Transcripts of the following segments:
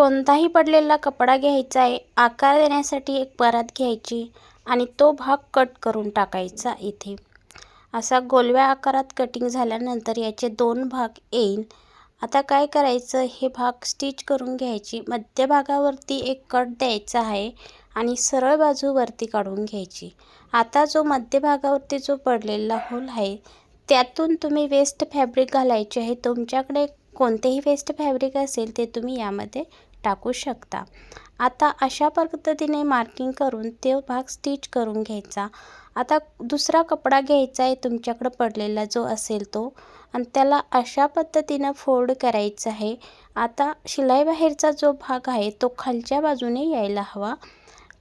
कोणताही पडलेला कपडा घ्यायचा आहे, आकार देण्यासाठी एक परात घ्यायची आणि तो भाग कट करून टाकायचा. इथे असा गोलव्या आकारात कटिंग झाल्यानंतर याचे 2 भाग येईल. आता काय करायचं, हे भाग स्टिच करून घ्यायची. मध्यभागावरती एक कट द्यायचा आहे आणि सरळ बाजू वरती काढून घ्यायची. आता जो मध्यभागावरती जो पडलेला होल आहे त्यातून तुम्ही वेस्ट फॅब्रिक घालायचे आहे. तुमच्याकडे कोणतेही वेस्ट फॅब्रिक असेल ते तुम्ही यामध्ये टाकू शकता. आता अशा पद्धतीने मार्किंग करून तो भाग स्टिच करून घ्यायचा. आता दुसरा कपडा घ्यायचा आहे तुमच्याकडे पडलेला जो असेल तो, आणि त्याला अशा पद्धतीनं फोल्ड करायचं आहे. आता शिलाई बाहेरचा जो भाग आहे तो खालच्या बाजूने यायला हवा.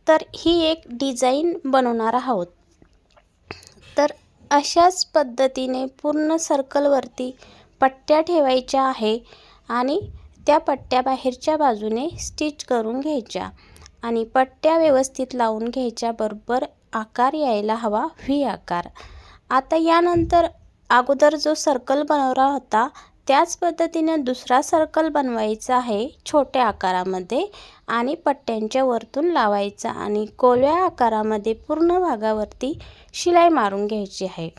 तर ही एक डिझाईन बनवणार आहोत. तर अशाच पद्धतीने पूर्ण सर्कलवरती पट्ट्या ठेवायच्या आहे आणि त्या पट्ट्या बाहेरच्या बाजूने स्टिच करून घ्यायच्या आणि पट्ट्या व्यवस्थित लावून घ्यायच्या. बरोबर आकार यायला हवा, व्ही आकार. आता यानंतर अगोदर जो सर्कल बनवला होता त्याच पद्धतीने दुसरा सर्कल बनवायचा आहे छोट्या आकारामध्ये आणि पट्ट्यांच्या वरतून लावायचा आणि गोलव्या आकारामध्ये पूर्ण भागावरती शिलाई मारून घ्यायची आहे.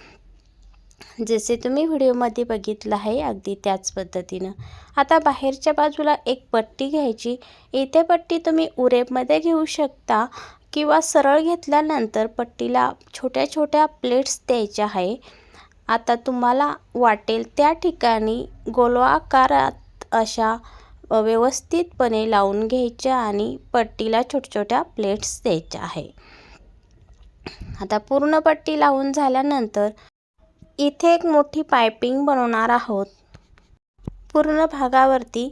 जसे तुम्ही व्हिडिओमध्ये बघितलं आहे अगदी त्याच पद्धतीनं. आता बाहेरच्या बाजूला एक पट्टी घ्यायची. इथे पट्टी तुम्ही उरेमध्ये घेऊ शकता किंवा सरळ घेतल्यानंतर पट्टीला छोट्या छोट्या प्लेट्स द्यायच्या आहे. आता तुम्हाला वाटेल त्या ठिकाणी गोलाकारात अशा व्यवस्थितपणे लावून घ्यायच्या आणि पट्टीला छोट्या छोट्या प्लेट्स द्यायच्या आहे. आता पूर्ण पट्टी लावून झाल्यानंतर इथे एक मोठी पाइपिंग बनवणार आहोत. पूर्ण भागावरती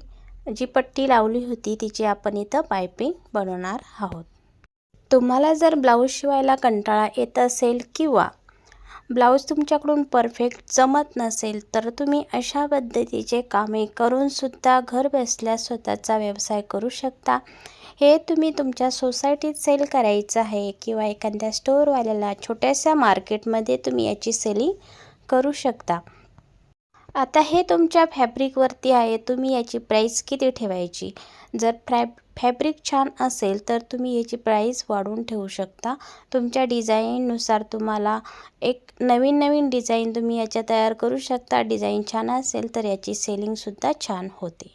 जी पट्टी लावली होती तिची आपण इथं पाइपिंग बनवणार आहोत. तुम्हाला जर ब्लाऊज शिवायला कंटाळा येत असेल किंवा ब्लाऊज तुमच्याकडून परफेक्ट जमत नसेल तर तुम्ही अशा पद्धतीचे कामे करून सुद्धा घर बसल्या स्वतःचा व्यवसाय करू शकता. हे तुम्ही तुमच्या सोसायटीत सेल करायचं आहे किंवा एखाद्या स्टोअरवाल्याला छोट्याशा मार्केटमध्ये तुम्ही याची सेलिंग करू शकता. आता हे तुमच्या फॅब्रिकवरती आहे, तुम्ही याची प्राईस किती ठेवायची. जर फॅब्रिक छान असेल तर तुम्ही याची प्राईस वाढवून ठेवू शकता. तुमच्या डिझाईननुसार तुम्हाला एक नवीन डिझाईन तुम्ही याच्या तयार करू शकता. डिझाईन छान असेल तर याची सेलिंगसुद्धा छान होते.